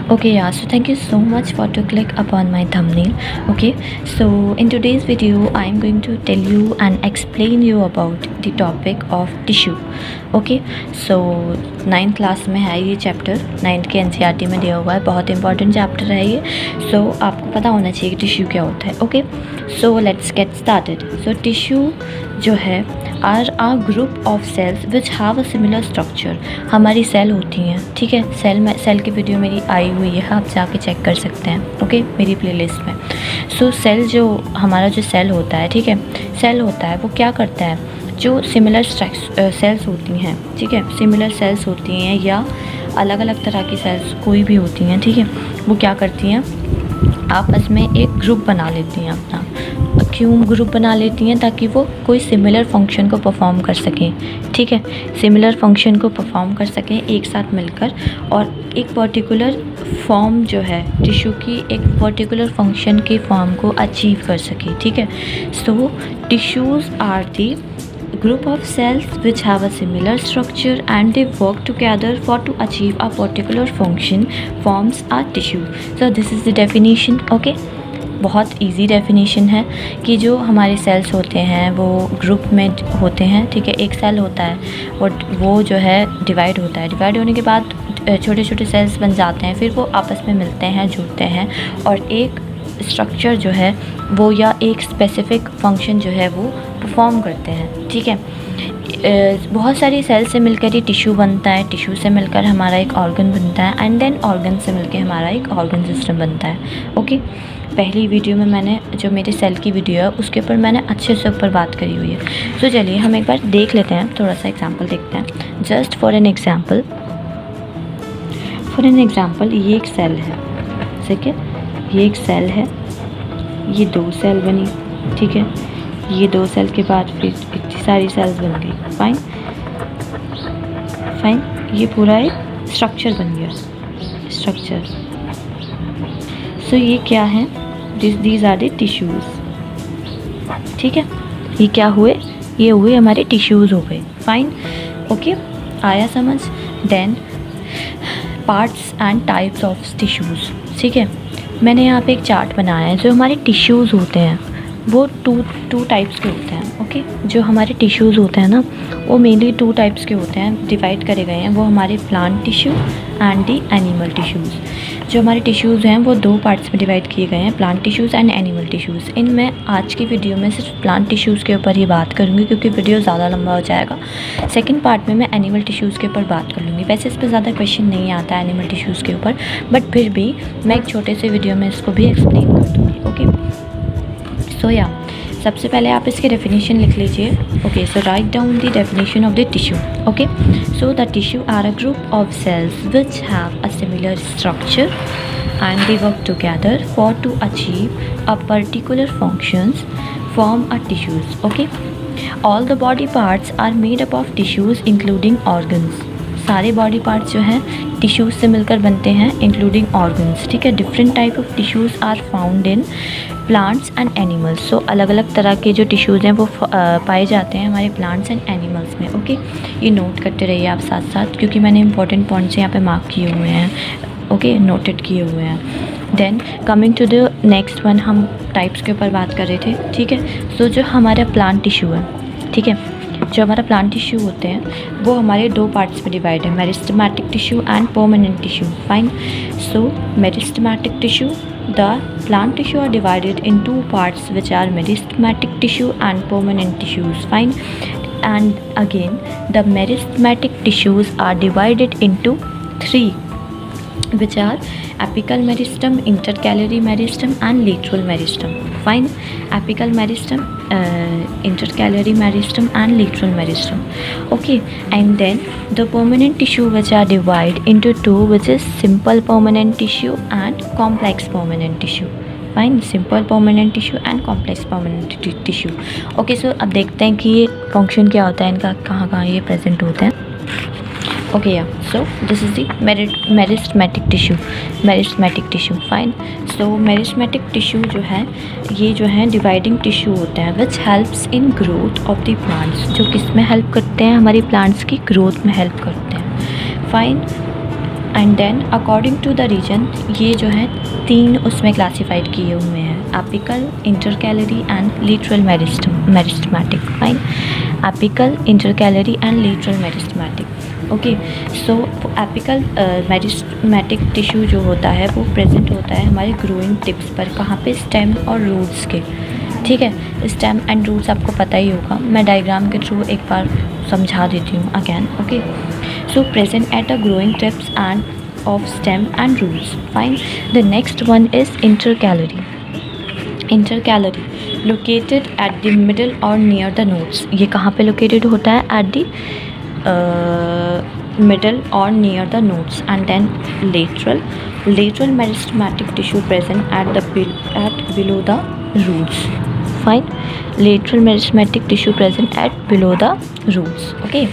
Okay, yeah, so thank you so much for to click upon my thumbnail. Okay, so in today's video I'm going to tell you and explain you about the topic of tissue. Okay, so 9th class में है ये chapter, 9th के NCERT में दिया हुआ है, बहुत important chapter है ये. सो आपको पता होना चाहिए कि टिश्यू क्या होता है. Okay, so let's get started. So tissue जो है are a group of cells which have a similar structure. हमारी सेल होती हैं, ठीक है. सेल की वीडियो मेरी आई हुई है, आप जाके चेक कर सकते हैं. ओके, मेरी प्लेलिस्ट में. सो सेल जो हमारा जो सेल होता है, ठीक है, सेल होता है वो क्या करता है, जो सिमिलर सेल्स होती हैं, ठीक है, सिमिलर सेल्स होती हैं या अलग अलग तरह की सेल्स कोई भी होती हैं, ठीक है, वो क्या करती हैं, आपस में एक ग्रुप बना लेती हैं. अपना क्यों ग्रुप बना लेती हैं? ताकि वो कोई सिमिलर फंक्शन को परफॉर्म कर सकें, ठीक है, सिमिलर फंक्शन को परफॉर्म कर सकें एक साथ मिलकर, और एक पर्टिकुलर फॉर्म जो है टिश्यू की, एक पर्टिकुलर फंक्शन की फॉर्म को अचीव कर सके, ठीक है. So tissues are the group of cells which have a similar structure and they work together for to achieve a particular function forms a tissue. So this is the definition. Okay, बहुत easy definition है कि जो हमारे sales होते हैं वो group में होते हैं, ठीक है. एक सेल होता है और वो जो है डिवाइड होता है, डिवाइड होने के बाद छोटे छोटे सेल्स बन जाते हैं, फिर वो आपस में मिलते हैं, जुड़ते हैं और एक स्ट्रक्चर जो है वो या एक स्पेसिफिक फंक्शन जो है वो परफॉर्म करते हैं, ठीक है. बहुत सारी सेल से मिलकर ही टिश्यू बनता है, टिश्यू से मिलकर हमारा एक ऑर्गन बनता है एंड देन ऑर्गन से मिलकर हमारा एक ऑर्गन सिस्टम बनता है. ओके, पहली वीडियो में मैंने जो मेरी सेल की वीडियो है उसके ऊपर मैंने अच्छे से ऊपर बात करी हुई है. तो चलिए हम एक बार देख लेते हैं, थोड़ा सा एग्जाम्पल देखते हैं. जस्ट फॉर एन एग्ज़ाम्पल, ये एक सेल है, ठीक है, ये एक सेल है, ये 2 सेल बनी, ठीक है, ये 2 सेल के बाद फिर इतनी सारी सेल्स बन गई. फाइन, ये पूरा एक स्ट्रक्चर बन गया, स्ट्रक्चर. सो ये क्या है, दीज आर द टिश्यूज़, ठीक है. ये क्या हुए, ये हुए हमारे टिश्यूज़ हो गए. फाइन, ओके, आया समझ. Then parts and types of tissues, ठीक है. मैंने यहाँ पे एक चार्ट बनाया है. जो हमारे टिश्यूज़ होते हैं वो टू टाइप्स के होते हैं. ओके, जो हमारे टिश्यूज़ होते हैं ना वो मेनली 2 टाइप्स के होते हैं, डिवाइड करे गए हैं. वो हमारे plant tissue and the animal tissues. जो हमारे टिश्यूज़ हैं वो 2 पार्ट्स में डिवाइड किए गए हैं, plant tissues and animal tissues. इनमें आज की वीडियो में सिर्फ प्लांट टिश्यूज़ के ऊपर ही बात करूँगी क्योंकि वीडियो ज़्यादा लंबा हो जाएगा. सेकंड पार्ट में मैं एनिमल टिश्यूज़ के ऊपर बात कर लूँगी. वैसे इस पर ज़्यादा क्वेश्चन नहीं आता है एनिमल टिश्यूज़ के ऊपर, बट फिर भी मैं एक छोटे से वीडियो में इसको भी एक्सप्लेन कर दूँगी. ओके, सो या सबसे पहले आप इसकी डेफिनेशन लिख लीजिए. Okay, so write down the definition of the tissue. Okay, so the tissue are a group of cells which have a similar structure and they work together for to achieve a particular functions form a tissues. Okay, all the body parts are made up of tissues including organs. सारे body parts जो हैं tissues से मिलकर बनते हैं including organs, ठीक है. Different type of tissues are found in plants and animals. So अलग अलग तरह के जो टिश्यूज़ हैं वो पाए जाते हैं हमारे प्लांट्स एंड एनिमल्स में. ओके, ये नोट करते रहिए आप साथ साथ क्योंकि मैंने इंपॉर्टेंट पॉइंट्स यहाँ पे मार्क किए हुए हैं. ओके, नोटेड किए हुए हैं. Then coming to the next one, हम टाइप्स के ऊपर बात कर रहे थे, ठीक है. सो जो हमारा प्लांट टिश्यू है, ठीक है, जो हमारा प्लांट टिश्यू होते हैं वो हमारे 2 पार्ट्स में डिवाइड है, meristematic tissue and permanent tissue. Fine, so meristematic tissue, the plant tissue are divided in 2 parts which are meristematic tissue and permanent tissues. Fine, and again the meristematic tissues are divided into 3 which are apical meristem, intercalary meristem and lateral meristem. Fine, apical meristem, intercalary meristem and lateral meristem. Okay, and then the permanent tissue which are divided into 2 which is simple permanent tissue and complex permanent tissue. Fine, simple permanent tissue and complex permanent tissue. Okay, so अब देखते हैं कि ये function क्या होता है इनका, कहाँ कहाँ ये प्रेजेंट होते हैं. ओके, या so this is the meristematic tissue. Fine, so meristematic tissue जो है ये जो है डिवाइडिंग टिश्यू होता है which helps in growth of the plants. जो किस में हेल्प करते हैं, हमारी प्लांट्स की ग्रोथ में हेल्प करते हैं. Fine, and then according to the region ये जो है 3 उसमें क्लासिफाइड किए हुए हैं, apical, intercalary and lateral meristematic. Fine. Apical, intercalary and lateral meristematic. Okay. So apical meristematic tissue जो होता है वो प्रेजेंट होता है हमारे ग्रोइंग टिप्स पर. कहाँ पे? स्टेम और रूट्स के. ठीक है. स्टेम एंड रूट्स आपको पता ही होगा, मैं डायग्राम के थ्रू एक बार समझा देती हूँ again. Okay. So present at the growing tips end of stem and roots. Fine. The next one is intercalary. Intercalary located at the middle or near the nodes. ये कहाँ पे लोकेटेड होता है? At the middle or near the nodes. And then lateral meristematic tissue present at below the roots. Fine. Lateral meristematic tissue present at below the roots. Okay.